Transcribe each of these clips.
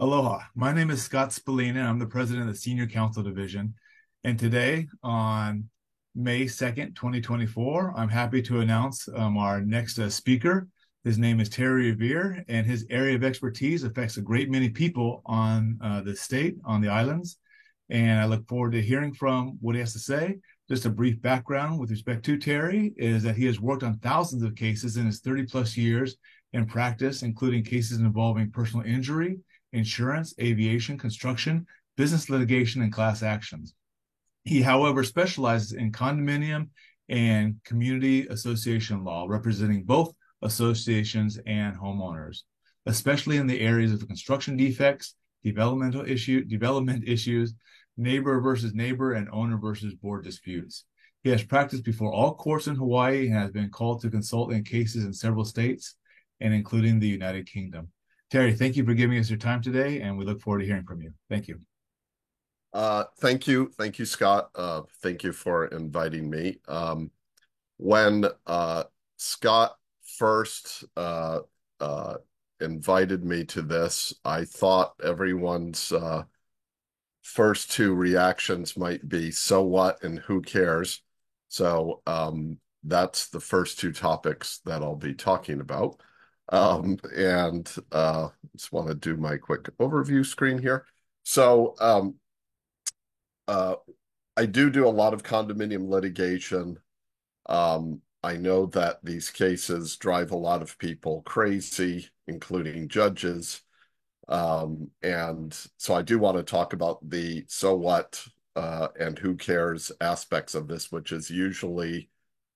Aloha. My name is Scott Spallina. I'm the president of the Senior Council Division. And today, on May 2nd, 2024, I'm happy to announce our next speaker. His name is Terry Revere, and his area of expertise affects a great many people on the state, on the islands. And I look forward to hearing from what he has to say. Just a brief background with respect to Terry is that he has worked on thousands of cases in his 30 plus years in practice, including cases involving personal injury, insurance, aviation, construction, business litigation, and class actions. He, however, specializes in condominium and community association law, representing both associations and homeowners, especially in the areas of construction defects, development issues, neighbor versus neighbor, and owner versus board disputes. He has practiced before all courts in Hawaii and has been called to consult in cases in several states and including the United Kingdom. Terry, thank you for giving us your time today, and we look forward to hearing from you. Thank you. Thank you. Thank you, Scott. Thank you for inviting me. When Scott first invited me to this, I thought everyone's first two reactions might be, so what and who cares? So that's the first two topics that I'll be talking about. And just want to do my quick overview screen here. So uh, I do a lot of condominium litigation. I know that these cases drive a lot of people crazy, including judges. And so I do want to talk about the so what and who cares aspects of this, which is usually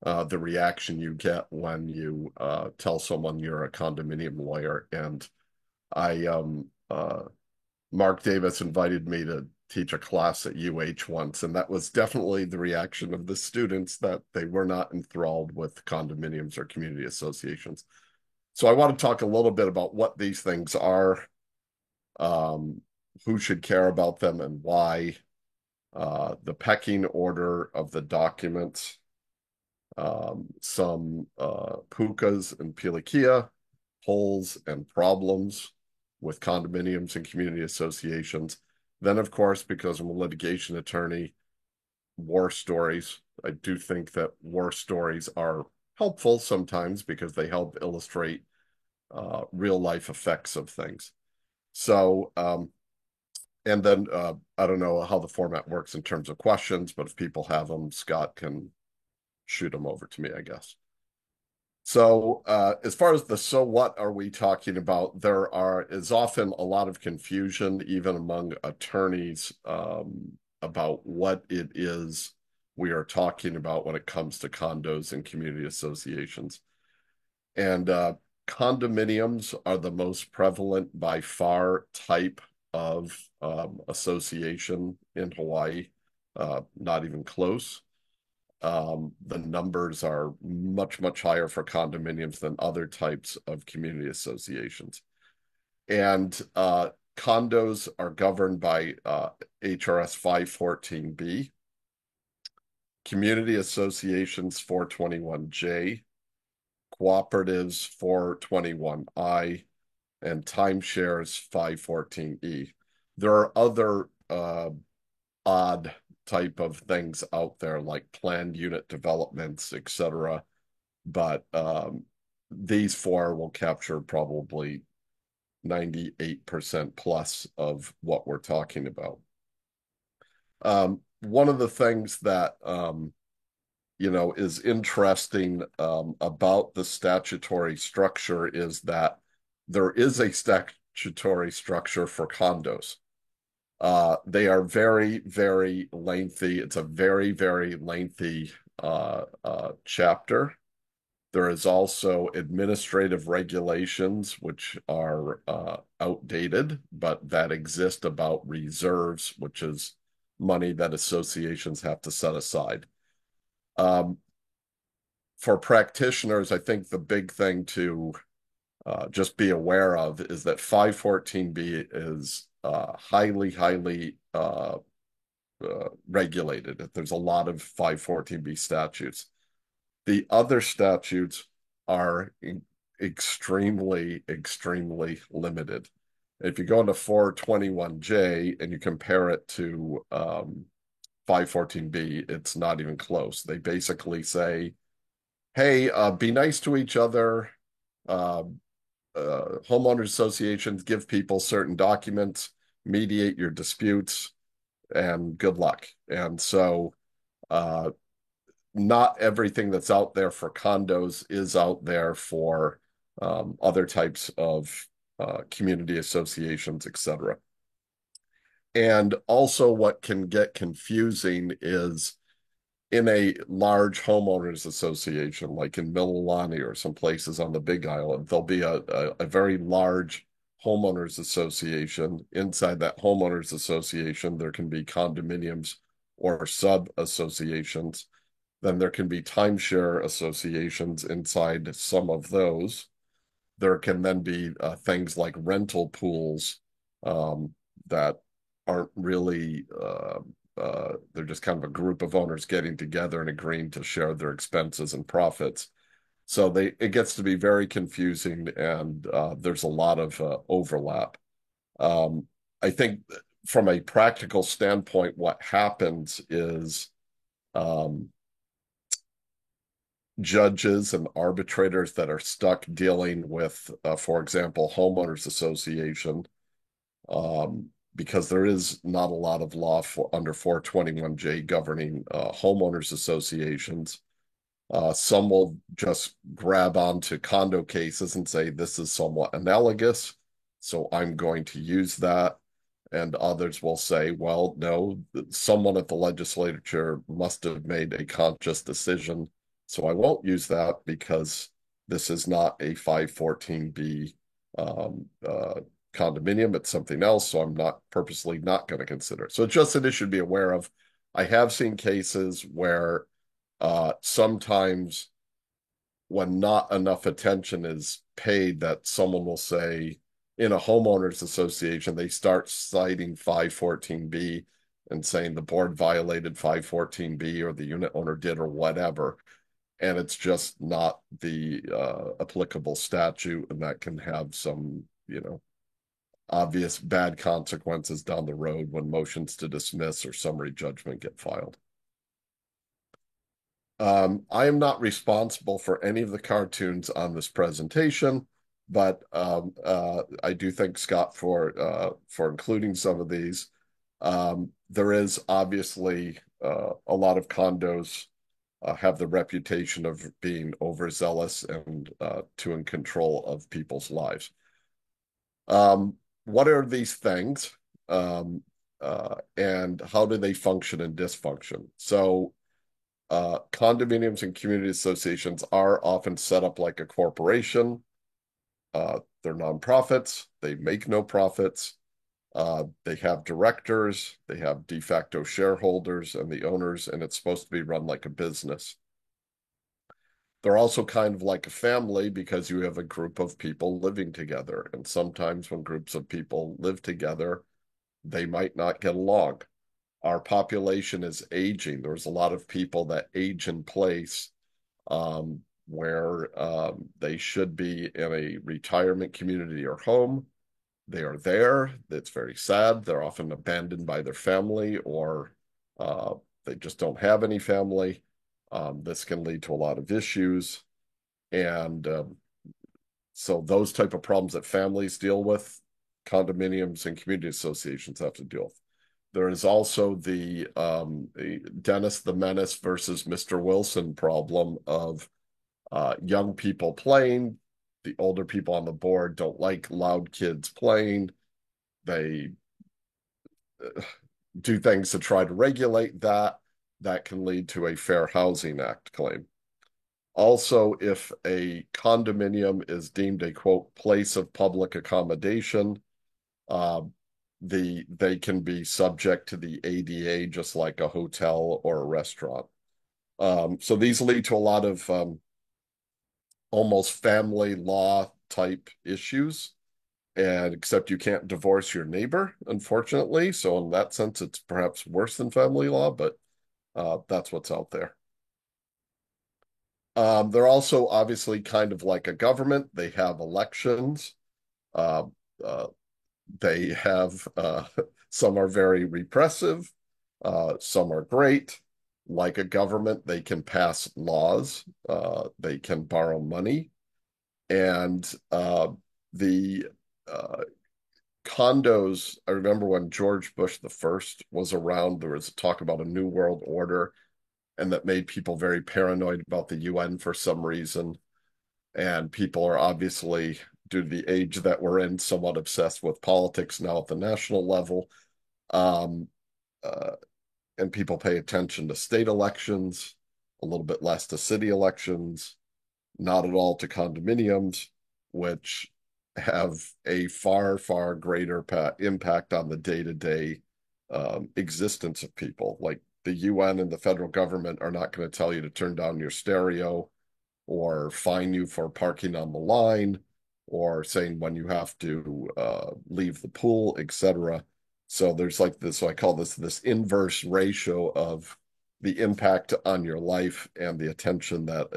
the reaction you get when you tell someone you're a condominium lawyer. And I Mark Davis invited me to teach a class at UH once, and that was definitely the reaction of the students, that they were not enthralled with condominiums or community associations. So I want to talk a little bit about what these things are, who should care about them and why, the pecking order of the documents, some pukas and pilikia, holes and problems with condominiums and community associations. Then, of course, because I'm a litigation attorney, war stories. I do think that war stories are helpful sometimes because they help illustrate real life effects of things. So, and then I don't know how the format works in terms of questions, but if people have them, Scott can shoot them over to me, I guess. So, as far as the so what are we talking about, is often a lot of confusion, even among attorneys, about what it is we are talking about when it comes to condos and community associations. And condominiums are the most prevalent by far type of association in Hawaii, not even close. The numbers are much, much higher for condominiums than other types of community associations. And condos are governed by HRS 514B, community associations 421J, cooperatives 421I, and timeshares 514E. There are other odd type of things out there like planned unit developments, etc. But these four will capture probably 98% plus of what we're talking about. One of the things that is interesting about the statutory structure is that there is a statutory structure for condos. They are very, very lengthy. It's a very, very lengthy chapter. There is also administrative regulations, which are outdated, but that exist about reserves, which is money that associations have to set aside. For practitioners, I think the big thing to just be aware of is that 514B is highly, highly regulated. There's a lot of 514B statutes. The other statutes are extremely, extremely limited. If you go into 421J and you compare it to 514B, it's not even close. They basically say, hey, be nice to each other. Uh, Homeowners associations give people certain documents, mediate your disputes, and good luck. And so, uh, not everything that's out there for condos is out there for other types of community associations, etc. And also, what can get confusing is in a large homeowners association, like in Mililani or some places on the Big Island, there'll be a very large homeowners association. Inside that homeowners association, there can be condominiums or sub associations. Then there can be timeshare associations inside some of those. There can then be things like rental pools that aren't really they're just kind of a group of owners getting together and agreeing to share their expenses and profits. So it gets to be very confusing, and there's a lot of overlap. Um, I think from a practical standpoint, what happens is um, judges and arbitrators that are stuck dealing with, for example, homeowners association, um, because there is not a lot of law under 421J governing homeowners associations. Some will just grab onto condo cases and say this is somewhat analogous, so I'm going to use that. And others will say, well, no, someone at the legislature must have made a conscious decision, so I won't use that because this is not a 514B condominium. It's something else, so I'm not purposely not going to consider it. So it's just an issue to be aware of. I have seen cases where sometimes when not enough attention is paid, that someone will say in a homeowners association, they start citing 514B and saying the board violated 514B or the unit owner did or whatever. And it's just not the applicable statute, and that can have some, obvious bad consequences down the road when motions to dismiss or summary judgment get filed. I am not responsible for any of the cartoons on this presentation, but I do thank Scott for including some of these. There is obviously a lot of condos have the reputation of being overzealous and too in control of people's lives. What are these things, and how do they function and dysfunction? So condominiums and community associations are often set up like a corporation. They're nonprofits. They make no profits. They have directors. They have de facto shareholders and the owners, and it's supposed to be run like a business. They're also kind of like a family because you have a group of people living together. And sometimes when groups of people live together, they might not get along. Our population is aging. There's a lot of people that age in place where they should be in a retirement community or home. They are there. It's very sad. They're often abandoned by their family, or they just don't have any family. This can lead to a lot of issues. And so those type of problems that families deal with, condominiums and community associations have to deal with. There is also the Dennis the Menace versus Mr. Wilson problem of young people playing. The older people on the board don't like loud kids playing. They do things to try to regulate that. That can lead to a Fair Housing Act claim. Also, if a condominium is deemed a, quote, place of public accommodation, they can be subject to the ADA just like a hotel or a restaurant. So these lead to a lot of almost family law type issues, and except you can't divorce your neighbor, unfortunately. So in that sense, it's perhaps worse than family law, but that's what's out there. They're also obviously kind of like a government. They have elections. Uh, uh, They have some are very repressive, some are great. Like a government, they can pass laws, they can borrow money, and the uh, condos. I remember when George Bush the first was around, there was talk about a new world order, and that made people very paranoid about the UN for some reason. And people are obviously, due to the age that we're in, somewhat obsessed with politics now at the national level. Um, uh, and people pay attention to state elections, a little bit less to city elections, not at all to condominiums, which have a far, far greater impact on the day-to-day existence of people. Like the UN and the federal government are not going to tell you to turn down your stereo or fine you for parking on the line or saying when you have to leave the pool, etc. So there's like this, so I call this inverse ratio of the impact on your life and the attention that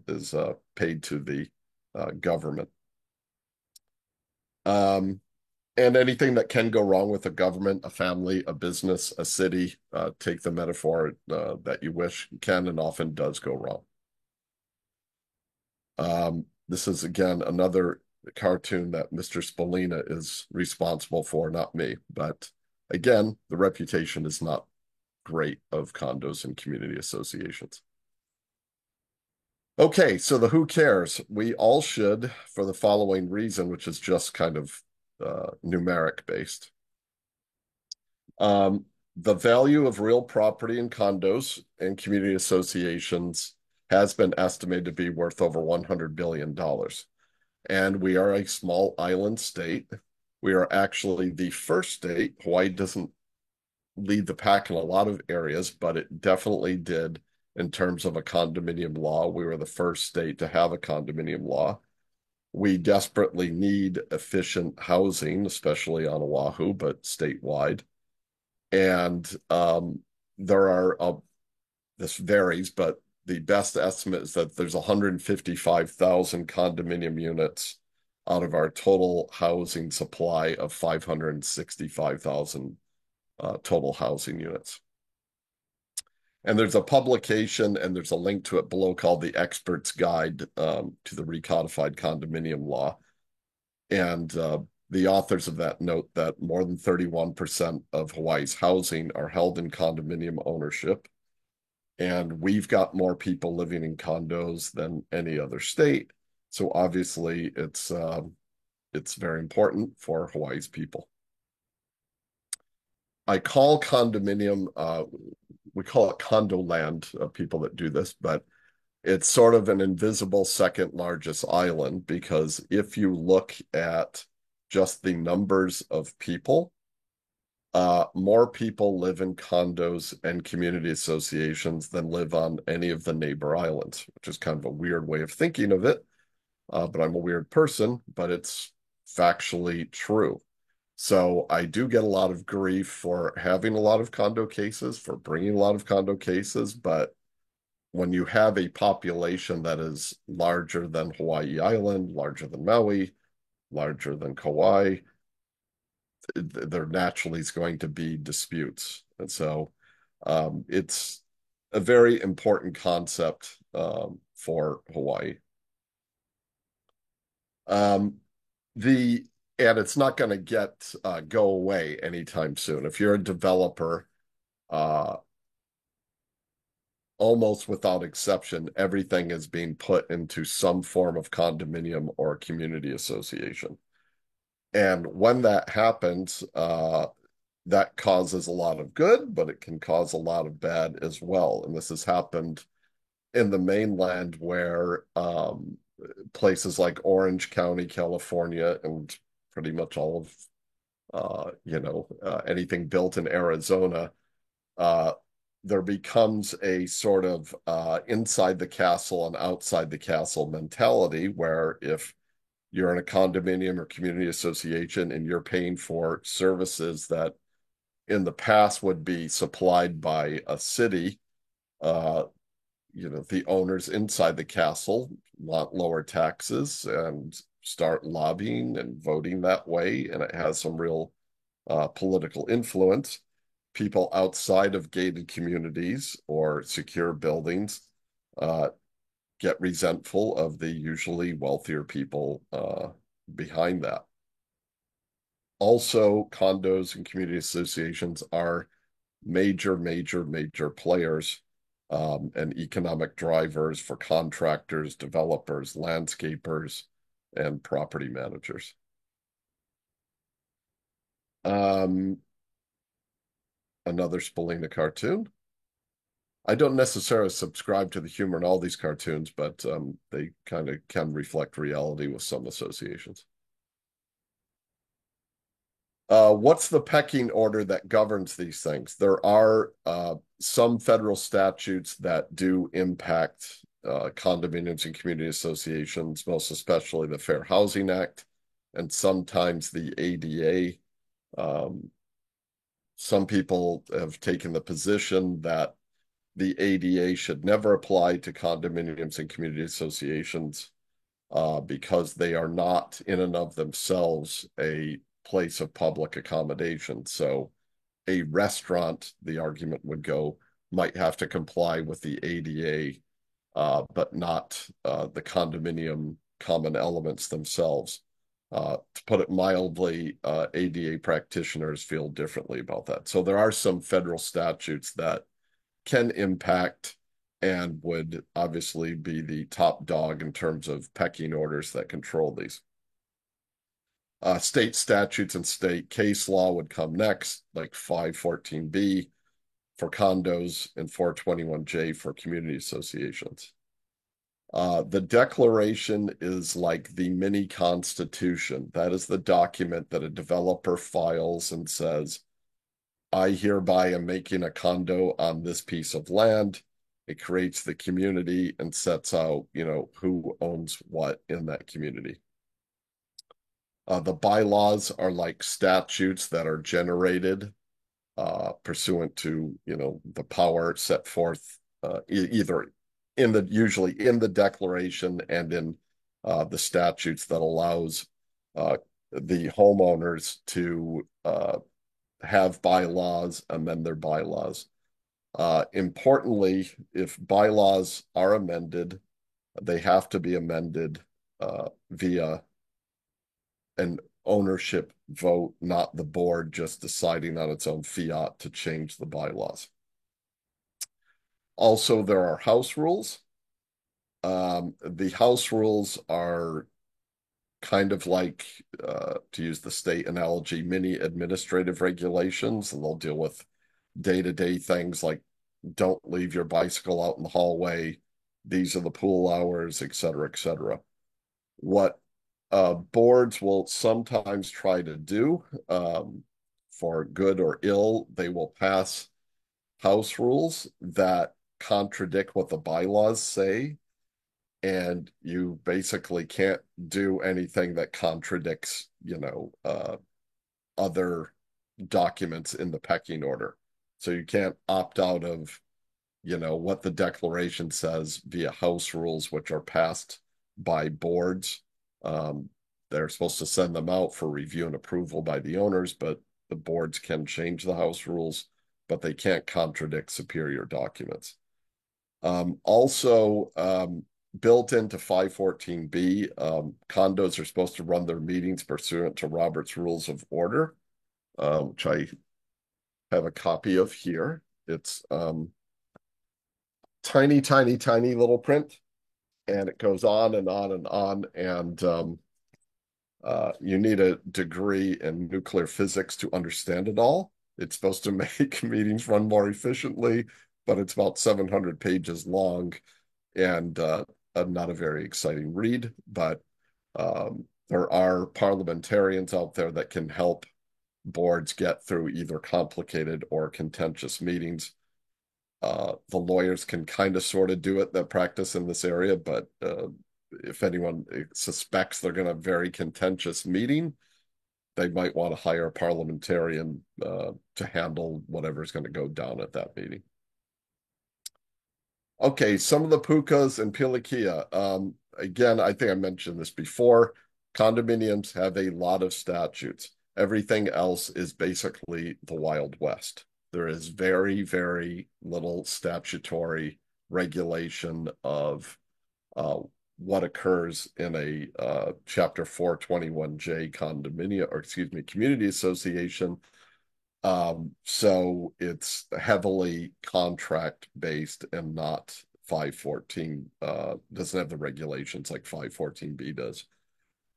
is paid to the government. Um, and anything that can go wrong with a government, a family, a business, a city, take the metaphor that you wish, can and often does go wrong. This is again another cartoon that Mr. Spolina is responsible for, not me. But again, the reputation is not great of condos and community associations. Okay, so the who cares? We all should for the following reason, which is just kind of numeric based. Um, the value of real property in condos and community associations has been estimated to be worth over $100 billion. And we are a small island state. We are actually the first state. Hawaii doesn't lead the pack in a lot of areas, but it definitely did in terms of a condominium law. We were the first state to have a condominium law. We desperately need efficient housing, especially on Oahu, but statewide. And there are, this varies, but the best estimate is that there's 155,000 condominium units out of our total housing supply of 565,000 total housing units. And there's a publication and there's a link to it below called The Expert's Guide to the Recodified Condominium Law. And the authors of that note that more than 31% of Hawaii's housing are held in condominium ownership. And we've got more people living in condos than any other state. So obviously it's very important for Hawaii's people. I call condominium, we call it condo land, people that do this, but it's sort of an invisible second largest island because if you look at just the numbers of people, more people live in condos and community associations than live on any of the neighbor islands, which is kind of a weird way of thinking of it. But I'm a weird person, but it's factually true. So I do get a lot of grief for having a lot of condo cases, for bringing a lot of condo cases, but when you have a population that is larger than Hawaii Island, larger than Maui, larger than Kauai, there naturally is going to be disputes. And so it's a very important concept for Hawaii. Um, the and it's not going to get go away anytime soon. If you're a developer, uh, almost without exception, everything is being put into some form of condominium or community association. And when that happens, that causes a lot of good, but it can cause a lot of bad as well. And this has happened in the mainland where places like Orange County, California, and pretty much all of anything built in Arizona, uh, there becomes a sort of inside the castle and outside the castle mentality where if you're in a condominium or community association and you're paying for services that in the past would be supplied by a city, uh, the owners inside the castle want lower taxes and start lobbying and voting that way, and it has some real political influence. People outside of gated communities or secure buildings get resentful of the usually wealthier people behind that. Also, condos and community associations are major, major, major players and economic drivers for contractors, developers, landscapers, and property managers. Another Spalina cartoon. I don't necessarily subscribe to the humor in all these cartoons, but they kind of can reflect reality with some associations. What's the pecking order that governs these things? There are some federal statutes that do impact condominiums and community associations, most especially the Fair Housing Act and sometimes the ADA. Some people have taken the position that the ADA should never apply to condominiums and community associations because they are not in and of themselves a place of public accommodation. So a restaurant, the argument would go, might have to comply with the ADA, but not the condominium common elements themselves. To put it mildly, ADA practitioners feel differently about that. So there are some federal statutes that can impact and would obviously be the top dog in terms of pecking orders that control these. State statutes and state case law would come next, like 514B for condos and 421J for community associations. The Declaration is like the mini Constitution. That is the document that a developer files and says, I hereby am making a condo on this piece of land. It creates the community and sets out, who owns what in that community. The bylaws are like statutes that are generated pursuant to, the power set forth either usually in the Declaration and in the statutes that allows the homeowners to have bylaws, amend their bylaws. Importantly, if bylaws are amended, they have to be amended via an ownership vote, not the board just deciding on its own fiat to change the bylaws. Also, there are house rules. The house rules are kind of like, to use the state analogy, mini administrative regulations, and they'll deal with day-to-day things like don't leave your bicycle out in the hallway, these are the pool hours, et cetera, et cetera. What boards will sometimes try to do, for good or ill, they will pass house rules that contradict what the bylaws say, and you basically can't do anything that contradicts, other documents in the pecking order. So you can't opt out of, what the Declaration says via house rules, which are passed by boards. They're supposed to send them out for review and approval by the owners, but the boards can change the house rules, but they can't contradict superior documents. Also, built into 514B, condos are supposed to run their meetings pursuant to Robert's Rules of Order, which I have a copy of here. It's tiny, tiny, tiny little print, and it goes on and on and on. And you need a degree in nuclear physics to understand it all. It's supposed to make meetings run more efficiently, but it's about 700 pages long and not a very exciting read. But there are parliamentarians out there that can help boards get through either complicated or contentious meetings. The lawyers can kind of sort of do it that practice in this area, but if anyone suspects they're going to have a very contentious meeting, they might want to hire a parliamentarian to handle whatever's going to go down at that meeting. Okay, some of the pukas and pilikia. Again, I think I mentioned this before. Condominiums have a lot of statutes. Everything else is basically the Wild West. There is very, very little statutory regulation of uh, what occurs in a Chapter 421J condominium, or excuse me, community association. So it's heavily contract based and not 514, doesn't have the regulations like 514B does.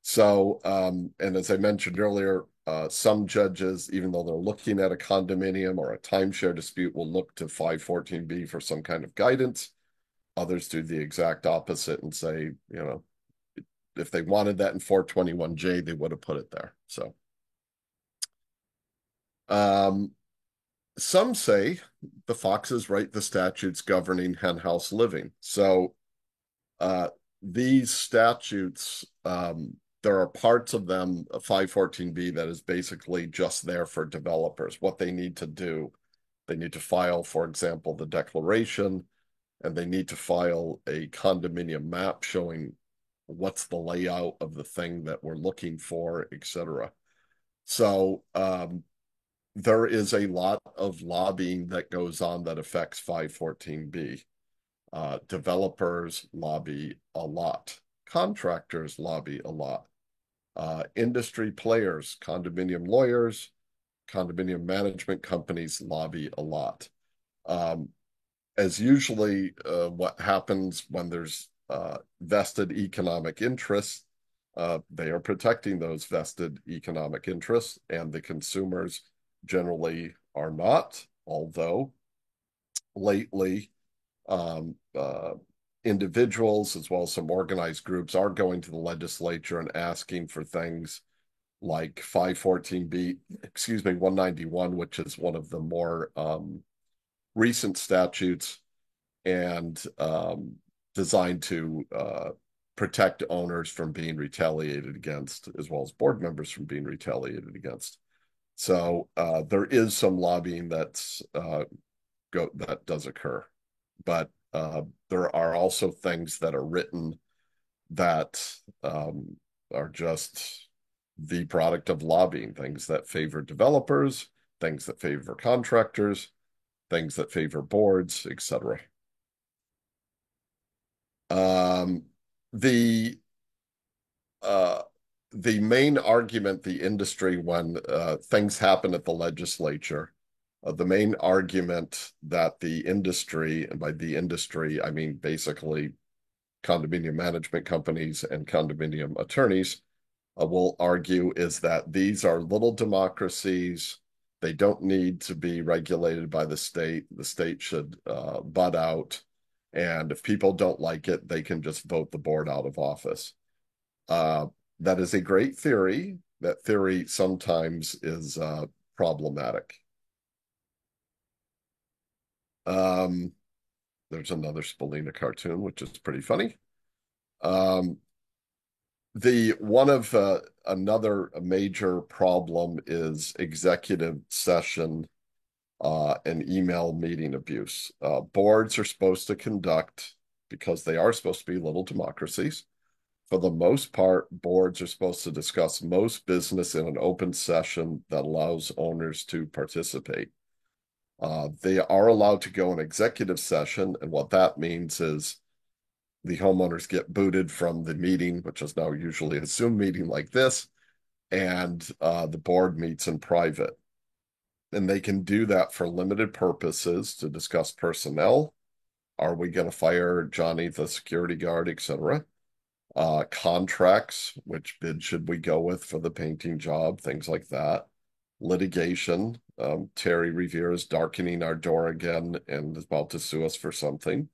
So, and as I mentioned earlier, some judges, even though they're looking at a condominium or a timeshare dispute, will look to 514B for some kind of guidance. Others do the exact opposite and say, if they wanted that in 421J, they would have put it there. So, um, some say the Foxes write the statutes governing henhouse living. So, uh, these statutes, there are parts of them, 514B, that is basically just there for developers. What they need to do, they need to file, for example, the declaration, and they need to file a condominium map showing what's the layout of the thing that we're looking for, etc. So there is a lot of lobbying that goes on that affects 514B. Developers lobby a lot. Contractors lobby a lot. Industry players, condominium lawyers, condominium management companies lobby a lot. As usually what happens when there's vested economic interests, they are protecting those vested economic interests, and the consumers generally are not, although lately um, uh, individuals as well as some organized groups are going to the legislature and asking for things like 514B, 191, which is one of the more recent statutes and designed to protect owners from being retaliated against, as well as board members from being retaliated against. So there is some lobbying that does occur, but there are also things that are written that are just the product of lobbying, things that favor developers, things that favor contractors, things that favor boards, etc. Um, the uh, the main argument the industry when things happen at the legislature, the main argument that the industry, and by the industry I mean basically condominium management companies and condominium attorneys, will argue is that these are little democracies. They don't need to be regulated by the state. The state should butt out. And if people don't like it, they can just vote the board out of office. That is a great theory. That theory sometimes is problematic. There's another Spalina cartoon, which is pretty funny. The one of another major problem is executive session and email meeting abuse. Boards are supposed to conduct, because they are supposed to be little democracies. For the most part, boards are supposed to discuss most business in an open session that allows owners to participate. They are allowed to go in executive session, and what that means is the homeowners get booted from the meeting, which is now usually a Zoom meeting like this, and the board meets in private. And they can do that for limited purposes to discuss personnel. Are we going to fire Johnny, the security guard, etc.? Contracts, which bid should we go with for the painting job, things like that. Litigation, Terry Revere is darkening our door again and is about to sue us for something,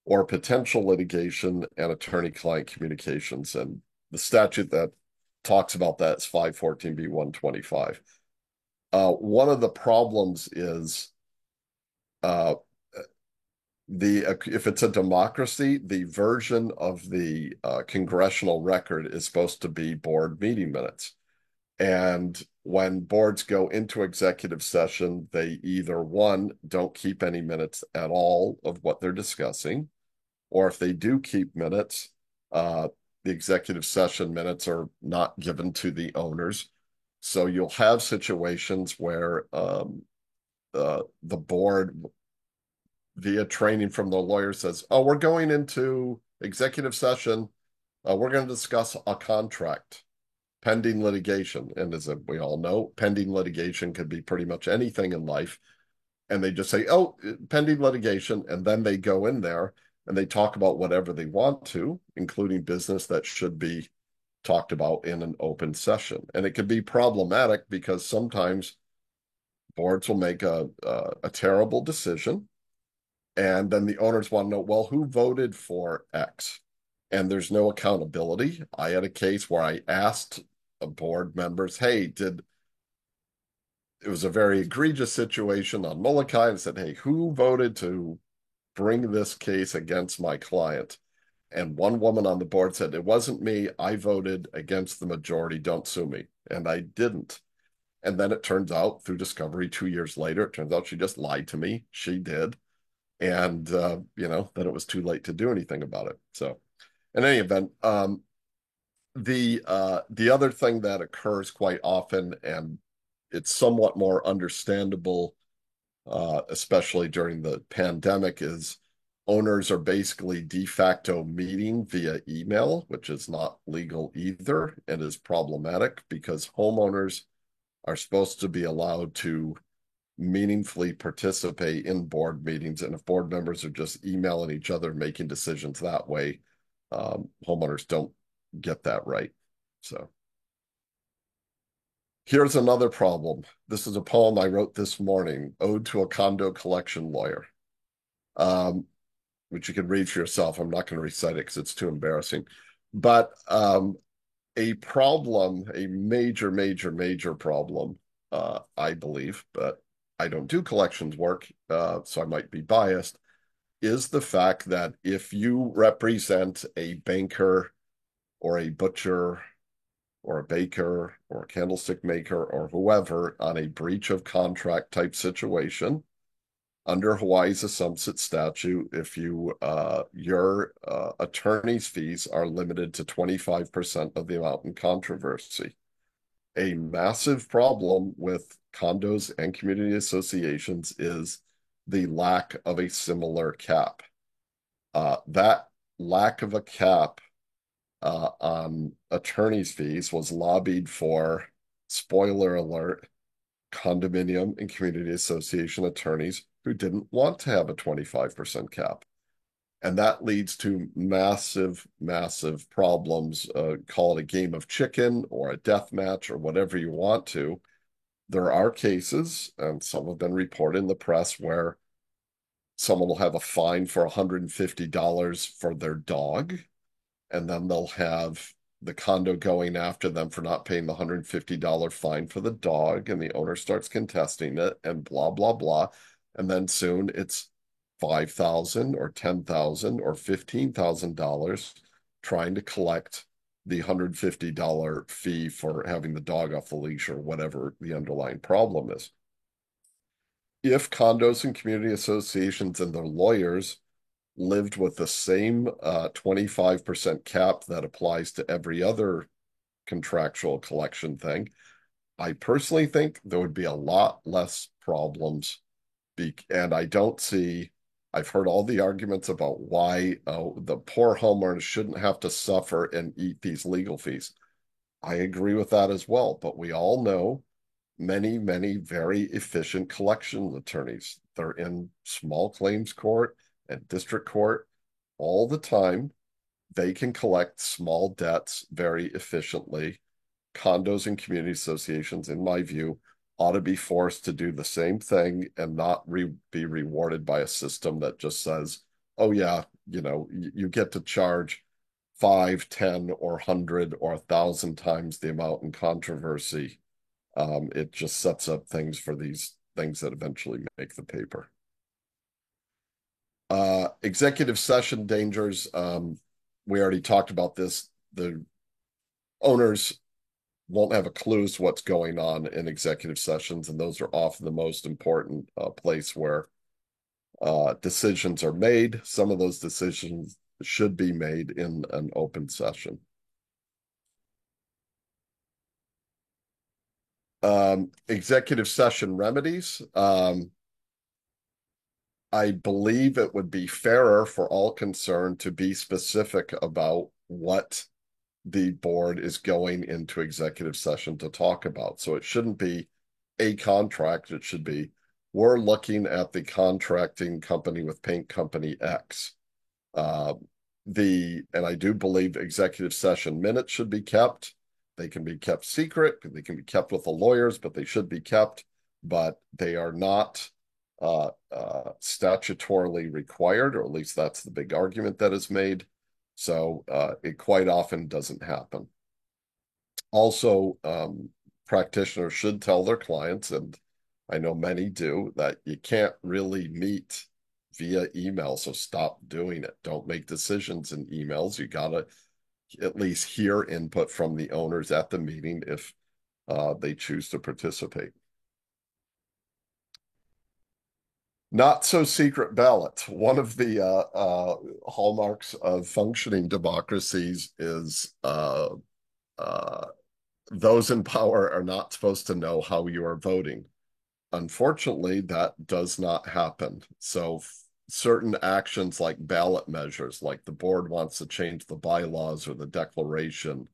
or potential litigation and attorney-client communications. And the statute that talks about that is 514B 125. One of the problems is if it's a democracy, the version of the congressional record is supposed to be board meeting minutes. And when boards go into executive session, they either, one, don't keep any minutes at all of what they're discussing, or if they do keep minutes, the executive session minutes are not given to the owners. So you'll have situations where the board, via training from the lawyer, says, oh, we're going into executive session. We're going to discuss a contract pending litigation. And as we all know, pending litigation could be pretty much anything in life. And they just say, oh, pending litigation. And then they go in there and they talk about whatever they want to, including business that should be talked about in an open session. And it can be problematic because sometimes boards will make a terrible decision. And then the owners want to know, well, who voted for X? And there's no accountability. I had a case where I asked board members, hey, it was a very egregious situation on Molokai, and said, hey, who voted to bring this case against my client? And one woman on the board said, it wasn't me. I voted against the majority. Don't sue me. And I didn't. And then it turns out through discovery 2 years later, it turns out she just lied to me. She did. And, then it was too late to do anything about it. So in any event, the other thing that occurs quite often, and it's somewhat more understandable, especially during the pandemic, is owners are basically de facto meeting via email, which is not legal either and is problematic because homeowners are supposed to be allowed to meaningfully participate in board meetings. And if board members are just emailing each other, making decisions that way, homeowners don't get that right. So here's another problem. This is a poem I wrote this morning, Ode to a Condo Collection Lawyer, which you can read for yourself. I'm not going to recite it because it's too embarrassing. But a problem, a major, major, major problem, I believe, but I don't do collections work, so I might be biased, is the fact that if you represent a banker or a butcher or a baker or a candlestick maker or whoever on a breach of contract type situation, under Hawaii's Assumpsit statute, if your attorney's fees are limited to 25% of the amount in controversy. A massive problem with condos and community associations is the lack of a similar cap. That lack of a cap on attorney's fees was lobbied for, spoiler alert, condominium and community association attorneys who didn't want to have a 25% cap. And that leads to massive, massive problems. Call it a game of chicken or a death match or whatever you want to. There are cases, and some have been reported in the press, where someone will have a fine for $150 for their dog, and then they'll have the condo going after them for not paying the $150 fine for the dog, and the owner starts contesting it, and blah, blah, blah. And then soon it's $5,000 or $10,000 or $15,000 trying to collect the $150 fee for having the dog off the leash or whatever the underlying problem is. If condos and community associations and their lawyers lived with the same 25% cap that applies to every other contractual collection thing, I personally think there would be a lot less problems. And I've heard all the arguments about why the poor homeowners shouldn't have to suffer and eat these legal fees. I agree with that as well, but we all know many, many very efficient collection attorneys. They're in small claims court and district court all the time. They can collect small debts very efficiently. Condos and community associations, in my view, ought to be forced to do the same thing and not be rewarded by a system that just says, oh yeah, you get to charge 5, 10, or 100 or 1,000 times the amount in controversy. It just sets up things for these things that eventually make the paper. Executive session dangers. We already talked about this. The owners won't have a clue as to what's going on in executive sessions, and those are often the most important place where decisions are made. Some of those decisions should be made in an open session. Executive session remedies. I believe it would be fairer for all concerned to be specific about what the board is going into executive session to talk about. So it shouldn't be a contract. It should be, we're looking at the contracting company with paint company X. Uh, and I do believe executive session minutes should be kept. They can be kept secret. They can be kept with the lawyers, but they should be kept. But they are not statutorily required, or at least that's the big argument that is made. So it quite often doesn't happen. Also, practitioners should tell their clients, and I know many do, that you can't really meet via email. So stop doing it. Don't make decisions in emails. You got to at least hear input from the owners at the meeting if they choose to participate. Not so secret ballot. One of the hallmarks of functioning democracies is those in power are not supposed to know how you are voting. Unfortunately, that does not happen. So certain actions like ballot measures, like the board wants to change the bylaws or the declaration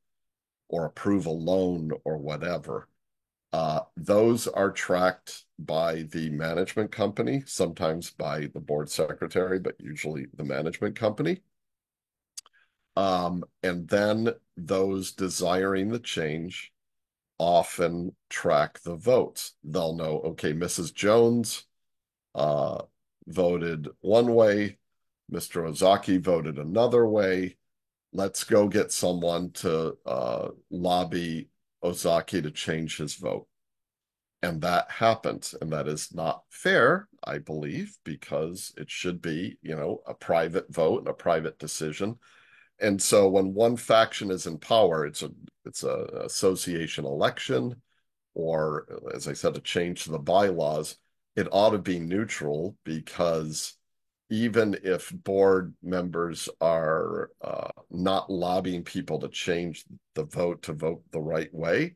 or approve a loan or whatever, those are tracked by the management company, sometimes by the board secretary, but usually the management company. And then those desiring the change often track the votes. They'll know, okay, Mrs. Jones voted one way, Mr. Ozaki voted another way. Let's go get someone to lobby Ozaki to change his vote. And that happens. And that is not fair, I believe, because it should be, a private vote and a private decision. And so when one faction is in power, it's a association election, or as I said, a change to the bylaws. It ought to be neutral, because even if board members are not lobbying people to change the vote to vote the right way,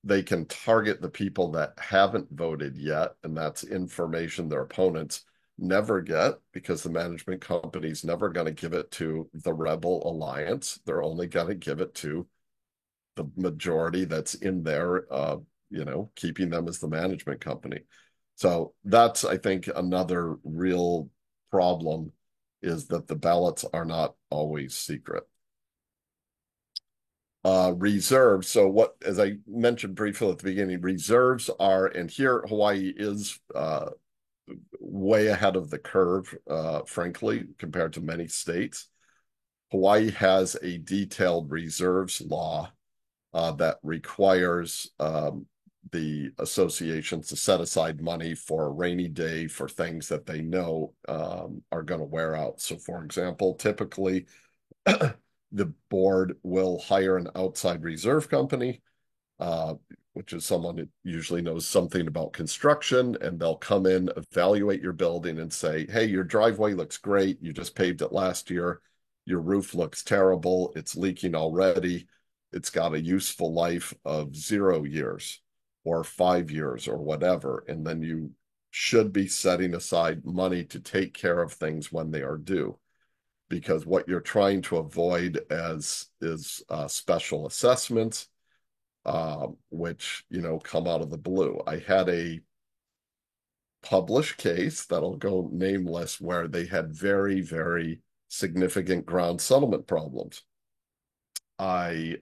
they can target the people that haven't voted yet, and that's information their opponents never get, because the management company's never going to give it to the rebel alliance. They're only going to give it to the majority that's in there, keeping them as the management company. So that's, I think, another real problem, is that the ballots are not always secret. Reserves. So what, as I mentioned briefly at the beginning, reserves are, and here Hawaii is way ahead of the curve, frankly, compared to many states. Hawaii has a detailed reserves law that requires the associations to set aside money for a rainy day, for things that they know are going to wear out. So, for example, typically the board will hire an outside reserve company, which is someone that usually knows something about construction, and they'll come in, evaluate your building, and say, hey, your driveway looks great. You just paved it last year. Your roof looks terrible. It's leaking already. It's got a useful life of 0 years or 5 years or whatever. And then you should be setting aside money to take care of things when they are due, because what you're trying to avoid is special assessments, which come out of the blue. I had a published case that'll go nameless, where they had very, very significant ground settlement problems. I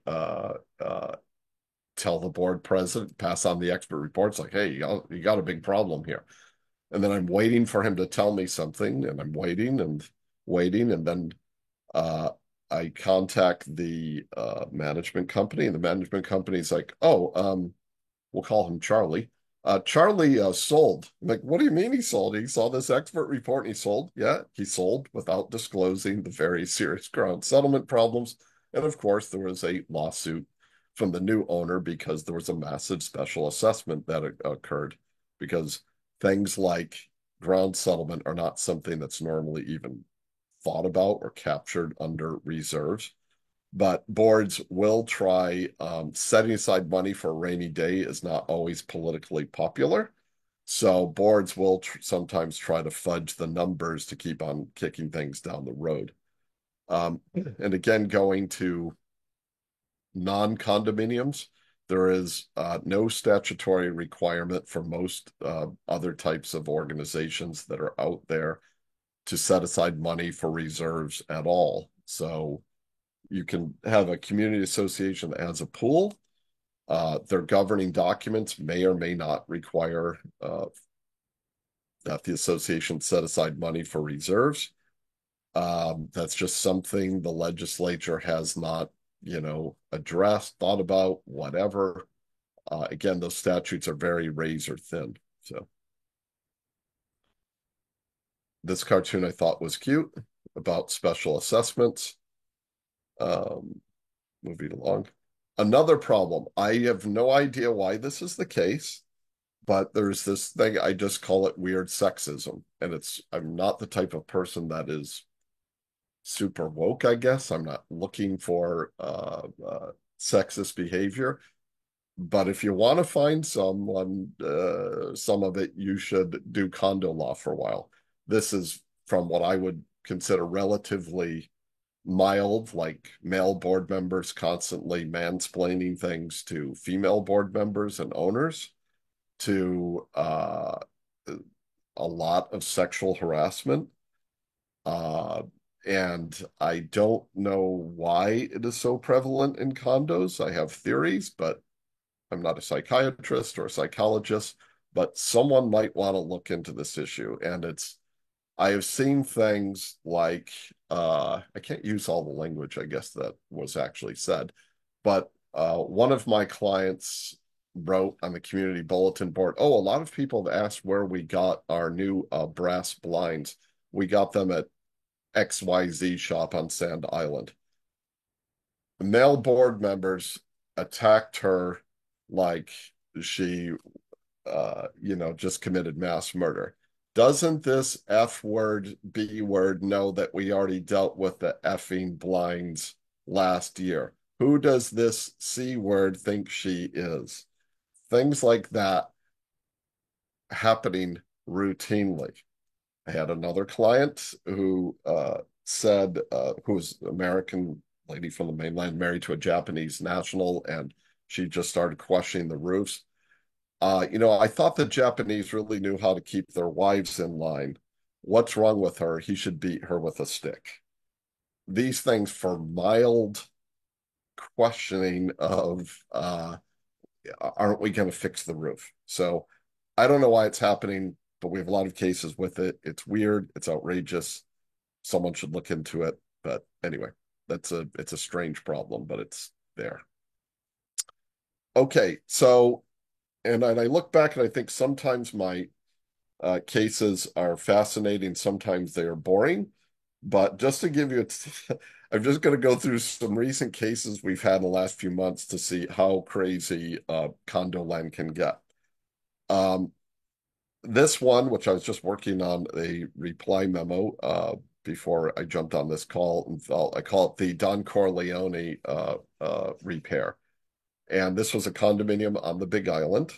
tell the board president, pass on the expert reports, like, hey, you got a big problem here. And then I'm waiting for him to tell me something, and I'm waiting and waiting, and then I contact the management company, and the management company is like, oh, we'll call him Charlie. Charlie sold. I'm like, what do you mean he sold? He saw this expert report and he sold. Yeah, he sold without disclosing the very serious ground settlement problems. And of course, there was a lawsuit from the new owner, because there was a massive special assessment that occurred, because things like ground settlement are not something that's normally even thought about or captured under reserves. but boards will try. Setting aside money for a rainy day is not always politically popular. So boards will sometimes try to fudge the numbers to keep on kicking things down the road. And again, going to non-condominiums, there is no statutory requirement for most other types of organizations that are out there to set aside money for reserves at all. So you can have a community association that has a pool. Their governing documents may or may not require that the association set aside money for reserves. That's just something the legislature has not, addressed, thought about, whatever. Again, those statutes are very razor thin. So this cartoon I thought was cute about special assessments. Um, Moving along. Another problem. I have no idea why this is the case, but there's this thing, I just call it weird sexism. And I'm not the type of person that is super woke, I guess. I'm not looking for sexist behavior. But if you want to find some of it, you should do condo law for a while. This is from what I would consider relatively mild, like male board members constantly mansplaining things to female board members and owners, to a lot of sexual harassment. Uh, and I don't know why it is so prevalent in condos. I have theories, but I'm not a psychiatrist or a psychologist, but someone might want to look into this issue. And I have seen things like, I can't use all the language, I guess, that was actually said, but one of my clients wrote on the community bulletin board, oh, a lot of people have asked where we got our new brass blinds. We got them at XYZ shop on Sand Island. Male board members attacked her like she, just committed mass murder. Doesn't this F word, B word know that we already dealt with the effing blinds last year? Who does this C word think she is? Things like that happening routinely. I had another client who said, who was an American lady from the mainland, married to a Japanese national, and she just started questioning the roofs. I thought the Japanese really knew how to keep their wives in line. What's wrong with her? He should beat her with a stick. These things for mild questioning of, aren't we going to fix the roof? So I don't know why it's happening, but we have a lot of cases with it. It's weird. It's outrageous. Someone should look into it. But anyway, it's a strange problem, but it's there. Okay, so and I look back and I think sometimes my cases are fascinating, sometimes they are boring. But just to give you, I'm just going to go through some recent cases we've had in the last few months to see how crazy condo land can get. Um, this one, which I was just working on a reply memo before I jumped on this call, and I call it the Don Corleone repair. And this was a condominium on the Big Island.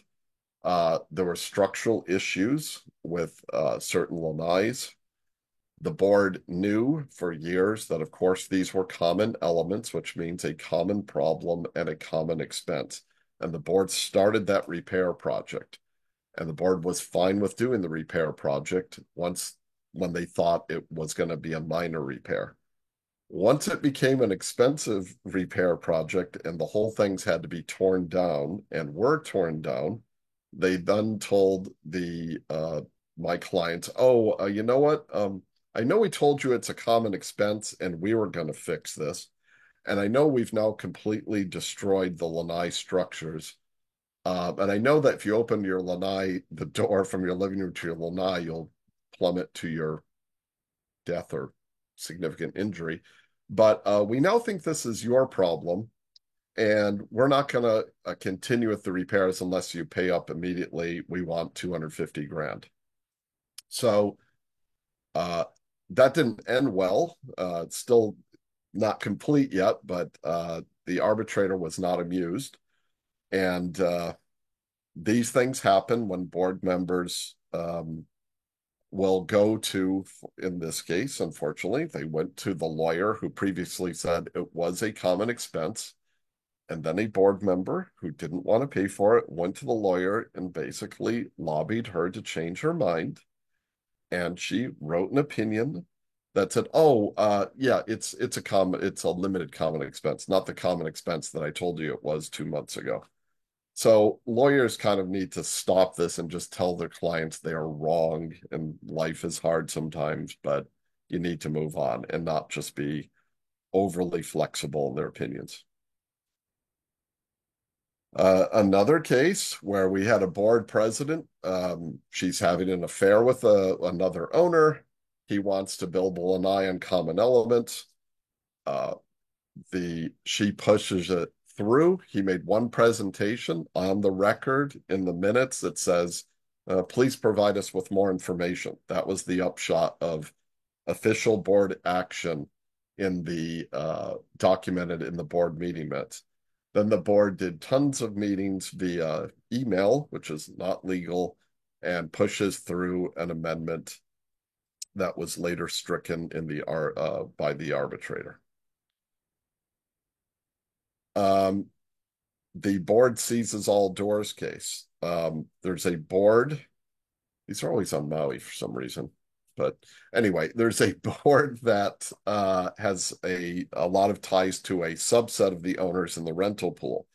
There were structural issues with certain lanais. The board knew for years that, of course, these were common elements, which means a common problem and a common expense. And the board started that repair project. And the board was fine with doing the repair project when they thought it was going to be a minor repair. Once it became an expensive repair project and the whole things had to be torn down and were torn down, they then told my clients, "Oh, you know what? I know we told you it's a common expense and we were going to fix this, and I know we've now completely destroyed the lanai structures. And I know that if you open your lanai, the door from your living room to your lanai, you'll plummet to your death or significant injury. But we now think this is your problem, and we're not going to continue with the repairs unless you pay up immediately. We want 250 grand." So that didn't end well. Still, not complete yet, but the arbitrator was not amused. And these things happen when board members will go to, in this case, unfortunately, they went to the lawyer who previously said it was a common expense. And then a board member who didn't want to pay for it went to the lawyer and basically lobbied her to change her mind. And she wrote an opinion that said, "Oh, yeah, it's a limited common expense, not the common expense that I told you it was 2 months ago." So lawyers kind of need to stop this and just tell their clients they are wrong and life is hard sometimes, but you need to move on and not just be overly flexible in their opinions. Another case where we had a board president, she's having an affair with another owner. He wants to build a lanai on common elements. Uh, she pushes it through. He made one presentation on the record in the minutes that says, please provide us with more information. That was the upshot of official board action in the documented in the board meeting minutes. Then the board did tons of meetings via email, which is not legal, and pushes through an amendment that was later stricken in by the arbitrator. The board seizes all doors case. There's a board. These are always on Maui for some reason. But anyway, there's a board that has a lot of ties to a subset of the owners in the rental pool.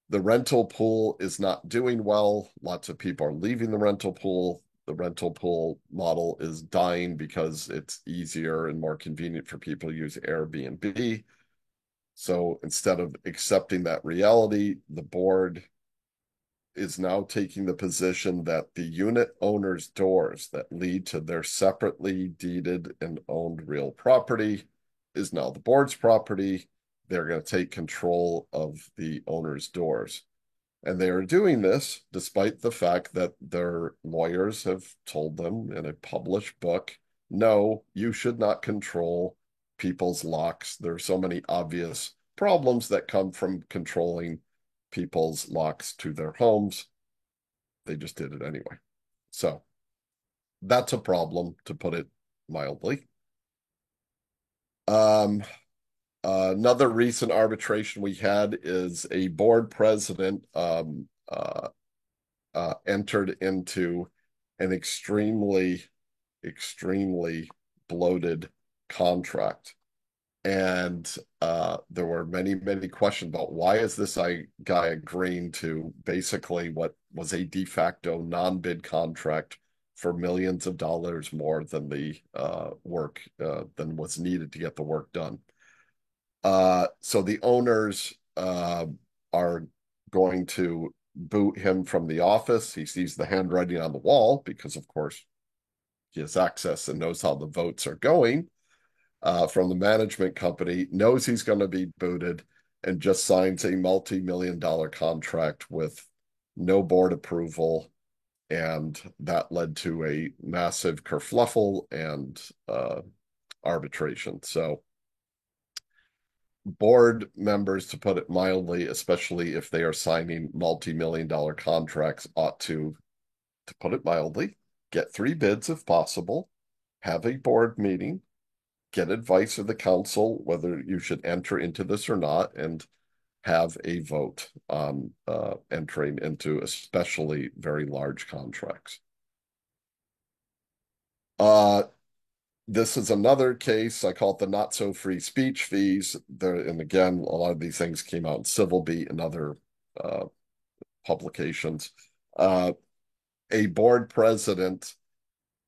The rental pool is not doing well. Lots of people are leaving the rental pool. The rental pool model is dying because it's easier and more convenient for people to use Airbnb. So instead of accepting that reality, the board is now taking the position that the unit owners' doors that lead to their separately deeded and owned real property is now the board's property. They're going to take control of the owner's doors. And they are doing this despite the fact that their lawyers have told them in a published book, no, you should not control people's locks. There are so many obvious problems that come from controlling people's locks to their homes. They just did it anyway. So that's a problem, to put it mildly. Another recent arbitration we had is a board president entered into an extremely bloated contract. And there were many questions about why is this guy agreeing to basically what was a de facto non-bid contract for millions of dollars more than the work than was needed to get the work done. So the owners are going to boot him from the office. He sees the handwriting on the wall because, of course, he has access and knows how the votes are going from the management company, knows he's going to be booted, and just signs a multi-million-dollar contract with no board approval. And that led to a massive kerfluffle and arbitration. So board members, to put it mildly, especially if they are signing multi-million-dollar contracts, ought to put it mildly, get 3 bids if possible, have a board meeting, get advice of the council whether you should enter into this or not, and have a vote on entering into especially very large contracts. This is another case. I call it the not so free speech fees. And again, a lot of these things came out in Civil Beat and other publications. A board president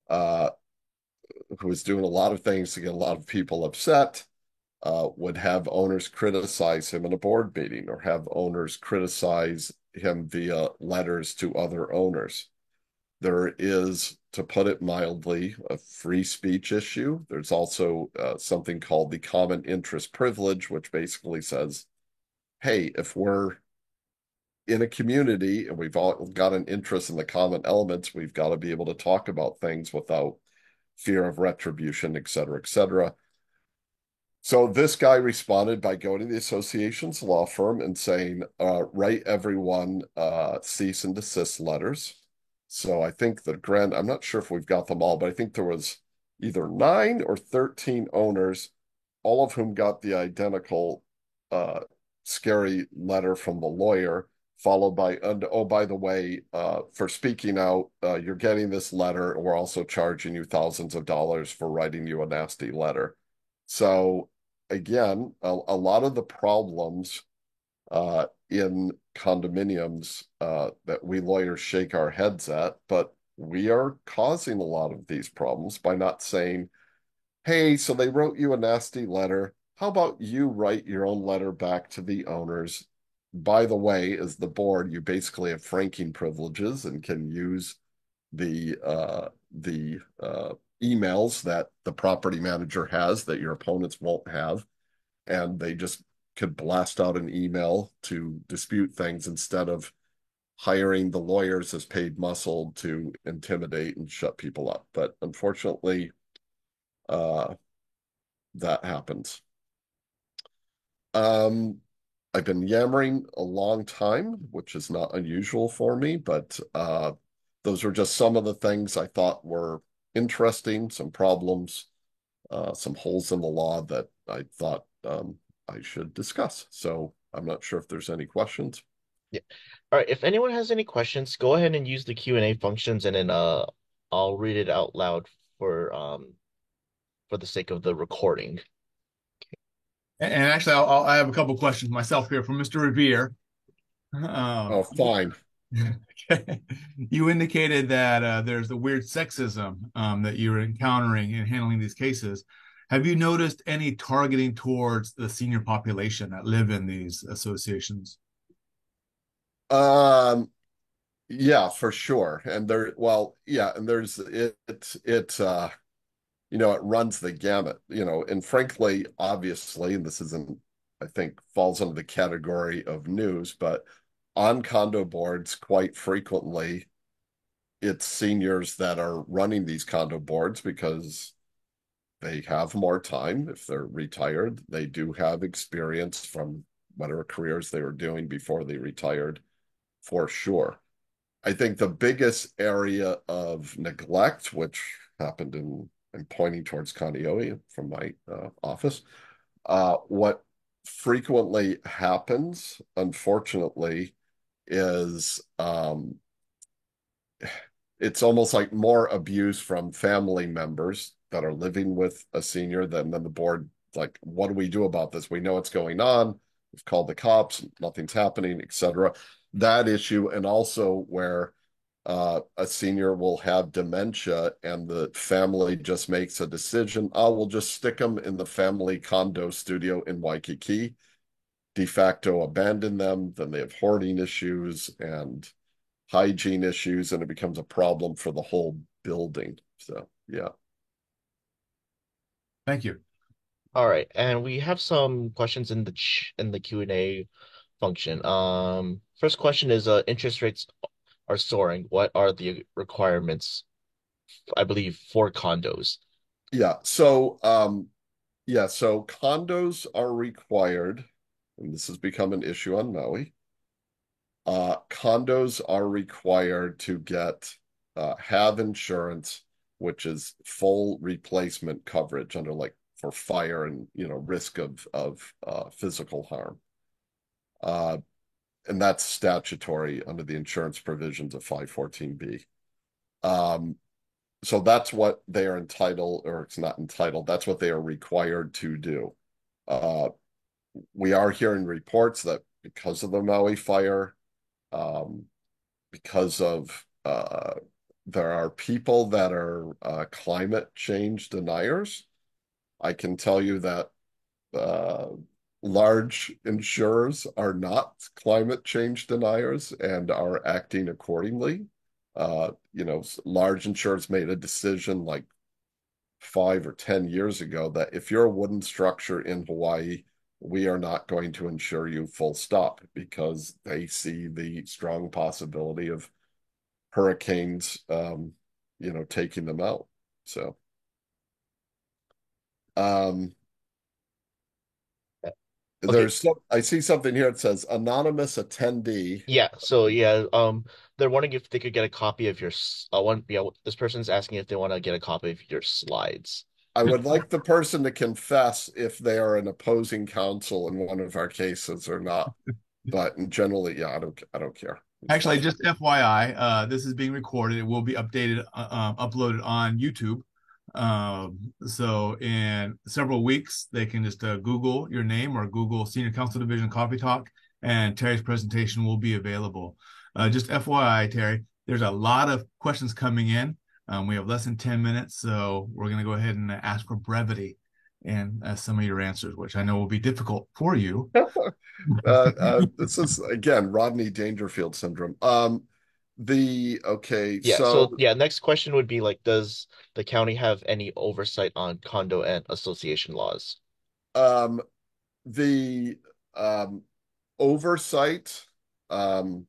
who was doing a lot of things to get a lot of people upset would have owners criticize him in a board meeting or have owners criticize him via letters to other owners. There is, to put it mildly, a free speech issue. There's also something called the common interest privilege, which basically says, hey, if we're in a community and we've all got an interest in the common elements, we've got to be able to talk about things without fear of retribution, et cetera, et cetera. So this guy responded by going to the association's law firm and saying, write everyone cease and desist letters. So I think I'm not sure if we've got them all, but I think there was either 9 or 13 owners, all of whom got the identical uh, scary letter from the lawyer, followed by, and, oh, by the way, for speaking out, you're getting this letter, and we're also charging you thousands of dollars for writing you a nasty letter. So again, a lot of the problems in condominiums that we lawyers shake our heads at, but we are causing a lot of these problems by not saying, hey, so they wrote you a nasty letter. How about you write your own letter back to the owners? By the way, as the board, you basically have franking privileges and can use the emails that the property manager has that your opponents won't have, and they just could blast out an email to dispute things instead of hiring the lawyers as paid muscle to intimidate and shut people up. But unfortunately, uh, that happens. Um, I've been yammering a long time, which is not unusual for me, but those are just some of the things I thought were interesting, some problems, some holes in the law that I thought I should discuss. So I'm not sure if there's any questions. Yeah. All right. If anyone has any questions, go ahead and use the Q&A functions, and then I'll read it out loud for the sake of the recording. And actually, I have a couple questions myself here from Mr. Revere. Oh, Um, fine. you indicated that there's the weird sexism that you're encountering in handling these cases. Have you noticed any targeting towards the senior population that live in these associations? Um, yeah, for sure. And well, yeah, and it runs the gamut, and frankly, obviously, and this isn't, I think, falls under the category of news, but on condo boards, quite frequently, it's seniors that are running these condo boards because they have more time. If they're retired, they do have experience from whatever careers they were doing before they retired, for sure. I think the biggest area of neglect, which happened I'm pointing towards Kaneohe from my office. What frequently happens, unfortunately, is it's almost like more abuse from family members that are living with a senior than then the board, like, what do we do about this? We know what's going on. We've called the cops, nothing's happening, etc. That issue, and also where a senior will have dementia and the family just makes a decision, oh, we'll just stick them in the family condo studio in Waikiki, de facto abandon them, then they have hoarding issues and hygiene issues, and it becomes a problem for the whole building. So, yeah. Thank you. All right, and we have some questions in the Q&A function. First question is interest rates are soaring. What are the requirements, I believe, for condos? Yeah. So condos are required, and this has become an issue on Maui. Condos are required to have insurance, which is full replacement coverage under, like, for fire and risk of physical harm. Uh, and that's statutory under the insurance provisions of 514B. Um, so that's what they are entitled, or it's not entitled, that's what they are required to do. Uh, we are hearing reports that because of the Maui fire, um, because of there are people that are climate change deniers. I can tell you that uh, large insurers are not climate change deniers and are acting accordingly. Large insurers made a decision like 5 or 10 years ago that if you're a wooden structure in Hawaii, we are not going to insure you, full stop, because they see the strong possibility of hurricanes, taking them out. So, um, Okay, I see something here that says anonymous attendee. yeah. So yeah, they're wondering if they could get a copy of your one. Yeah, this person's asking if they want to get a copy of your slides. I would like the person to confess if they are an opposing counsel in one of our cases or not. But generally, yeah, I don't care. It's Actually, fine. just FYI, this is being recorded. It will be uploaded on YouTube. So in several weeks, they can just Google your name or Google Senior Council Division Coffee Talk, and Terry's presentation will be available. Just FYI, Terry, there's a lot of questions coming in. We have less than 10 minutes, so we're going to go ahead and ask for brevity in some of your answers, which I know will be difficult for you. This is again Rodney Dangerfield syndrome. Okay, Yeah. so So yeah, next question would be like, does the county have any oversight on condo and association laws? um, the um, oversight, um,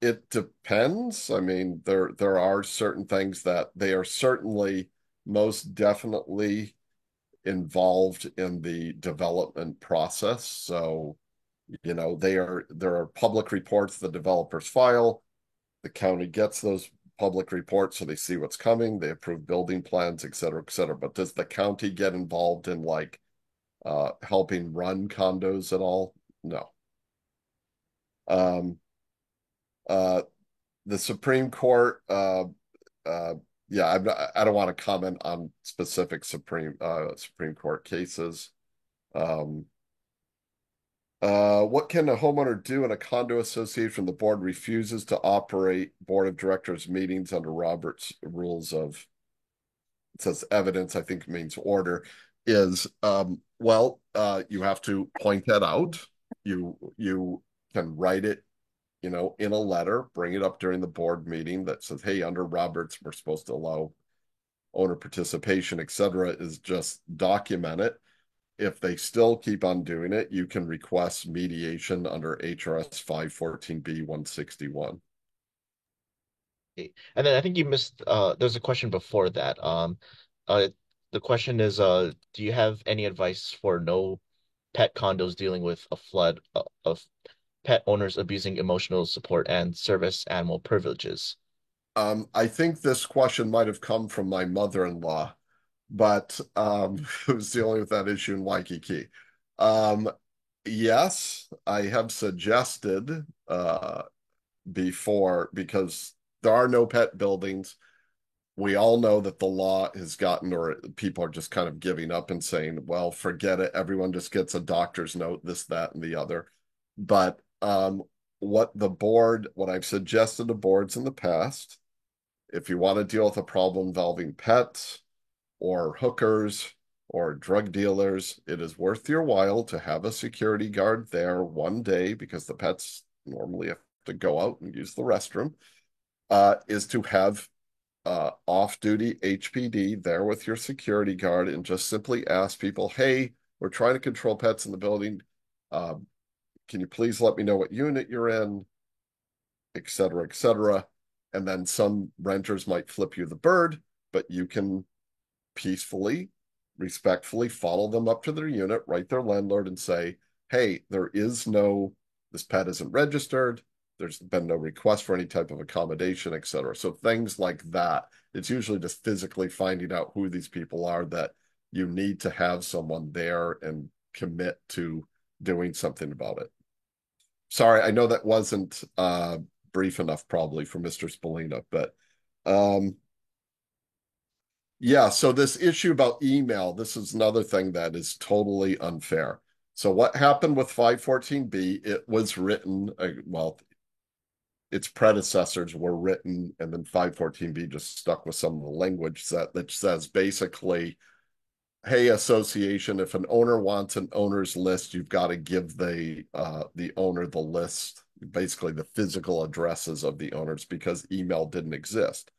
it depends. I mean, there are certain things that they are certainly most definitely involved in the development process. So, there are public reports the developers file. The county gets those public reports so they see what's coming. They approve building plans, et cetera, et cetera. But does the county get involved in like helping run condos at all? No. Um, uh, the Supreme Court, uh, yeah, I don't want to comment on specific Supreme Court cases. Um, what can a homeowner do in a condo association? The board refuses to operate board of directors meetings under Robert's rules of, it says evidence, I think means order, is you have to point that out. You can write it, in a letter, bring it up during the board meeting that says, hey, under Roberts, we're supposed to allow owner participation, et cetera, is just document it. If they still keep on doing it, you can request mediation under HRS 514B 161. Okay. And then I think you missed there's a question before that. Uh the question is do you have any advice for no pet condos dealing with a flood of pet owners abusing emotional support and service animal privileges? I think this question might have come from my mother-in-law, but who's dealing with that issue in Waikiki. Um, yes, I have suggested before because there are no pet buildings. We all know that the law has gotten, or people are just kind of giving up and saying, well, forget it. Everyone just gets a doctor's note, this, that, and the other. But what I've suggested to boards in the past, if you want to deal with a problem involving pets or hookers or drug dealers, it is worth your while to have a security guard there one day because the pets normally have to go out and use the restroom, is to have off-duty HPD there with your security guard and just simply ask people, hey, we're trying to control pets in the building. Um, can you please let me know what unit you're in, et cetera, et cetera. And then some renters might flip you the bird, but you can peacefully, respectfully follow them up to their unit, write their landlord and say, hey, this pet isn't registered. There's been no request for any type of accommodation, et cetera. So things like that. It's usually just physically finding out who these people are that you need to have someone there and commit to doing something about it. Sorry, I know that wasn't brief enough probably for Mr. Spallina, but um, yeah, so this issue about email, this is another thing that is totally unfair. So what happened with 514B, it was written, its predecessors were written, and then 514B just stuck with some of the language that says basically, hey, association, if an owner wants an owner's list, you've got to give the owner the list, basically the physical addresses of the owners because email didn't exist.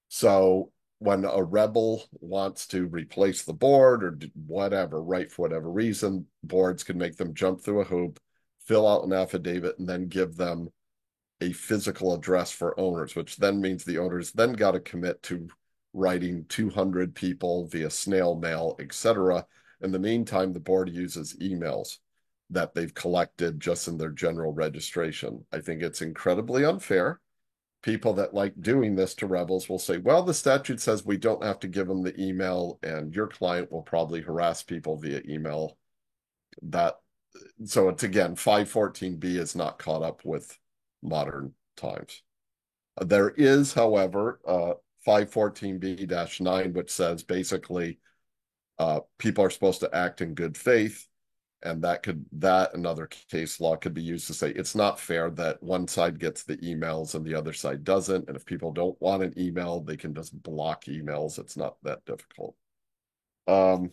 So when a rebel wants to replace the board or whatever, right, for whatever reason, boards can make them jump through a hoop, fill out an affidavit, and then give them a physical address for owners, which then means the owners then got to commit to writing 200 people via snail mail, etc. In the meantime, the board uses emails. that they've collected just in their general registration. I think it's incredibly unfair. People that like doing this to rebels will say, well, the statute says we don't have to give them the email, and your client will probably harass people via email. So it's, again, 514B is not caught up with modern times. There is, however, 514B-9, which says basically people are supposed to act in good faith, and that another case law could be used to say it's not fair that one side gets the emails and the other side doesn't. And if people don't want an email, they can just block emails. It's not that difficult. Um,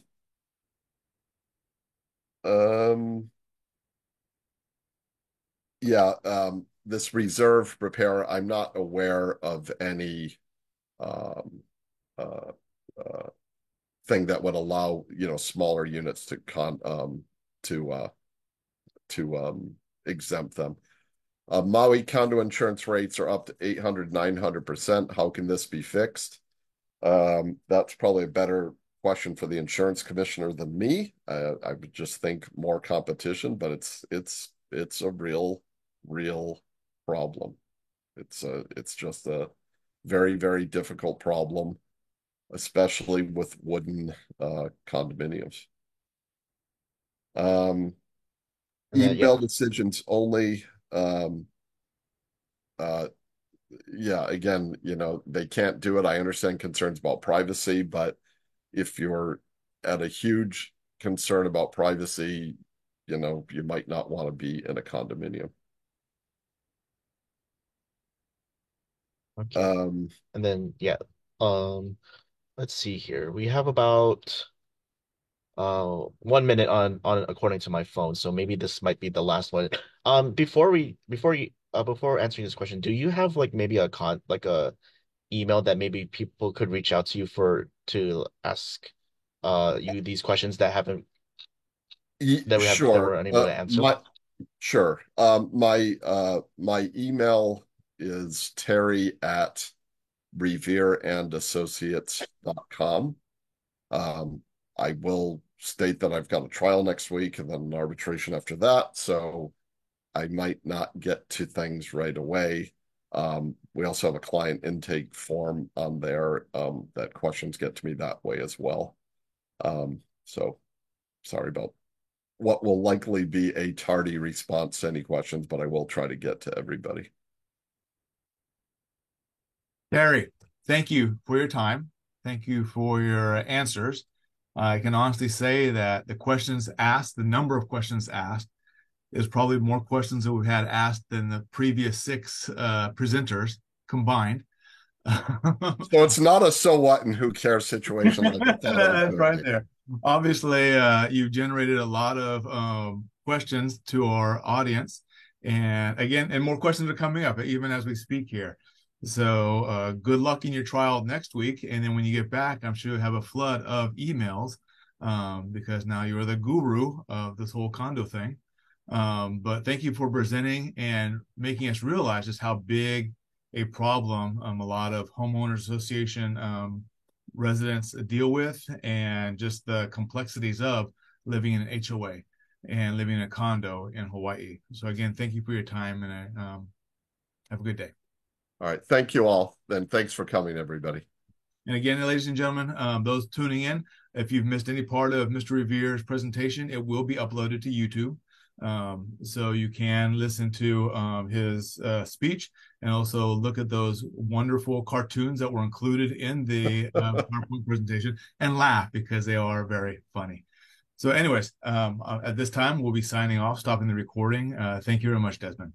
yeah, this reserve repair, I'm not aware of any um, uh, thing that would allow, smaller units to exempt them. Maui condo insurance rates are up to 800, 900%. How can this be fixed? That's probably a better question for the insurance commissioner than me. I would just think more competition, but it's a real problem. It's just a very, very difficult problem, especially with wooden condominiums. And then, Email yeah, decisions only. Yeah, again, they can't do it. I understand concerns about privacy, but if you're at a huge concern about privacy, you might not want to be in a condominium. okay. And then, yeah, um, let's see here. We have about 1 minute on according to my phone, so maybe this might be the last one. Before answering this question, do you have like maybe a email that maybe people could reach out to you to ask you these questions that we were Sure. unable to answer? Sure. My email is terry@revereandassociates.com. I will state that I've got a trial next week and then an arbitration after that, so I might not get to things right away. We also have a client intake form on there that questions get to me that way as well. So sorry about what will likely be a tardy response to any questions, but I will try to get to everybody. Terry, thank you for your time. Thank you for your answers. I can honestly say that the number of questions asked is probably more questions that we've had asked than the previous 6 presenters combined. So it's not a so what and who cares situation like I thought it was That's going to right be. there. Obviously, you've generated a lot of questions to our audience. And again, and more questions are coming up even as we speak here. So good luck in your trial next week. And then when you get back, I'm sure you'll have a flood of emails because now you're the guru of this whole condo thing. But thank you for presenting and making us realize just how big a problem a lot of homeowners association residents deal with, and just the complexities of living in an HOA and living in a condo in Hawaii. So again, thank you for your time, and have a good day. All right. Thank you all. And thanks for coming, everybody. And again, ladies and gentlemen, those tuning in, if you've missed any part of Mr. Revere's presentation, it will be uploaded to YouTube. So you can listen to his speech and also look at those wonderful cartoons that were included in the PowerPoint presentation and laugh because they are very funny. So anyways, at this time, we'll be signing off, stopping the recording. Thank you very much, Desmond.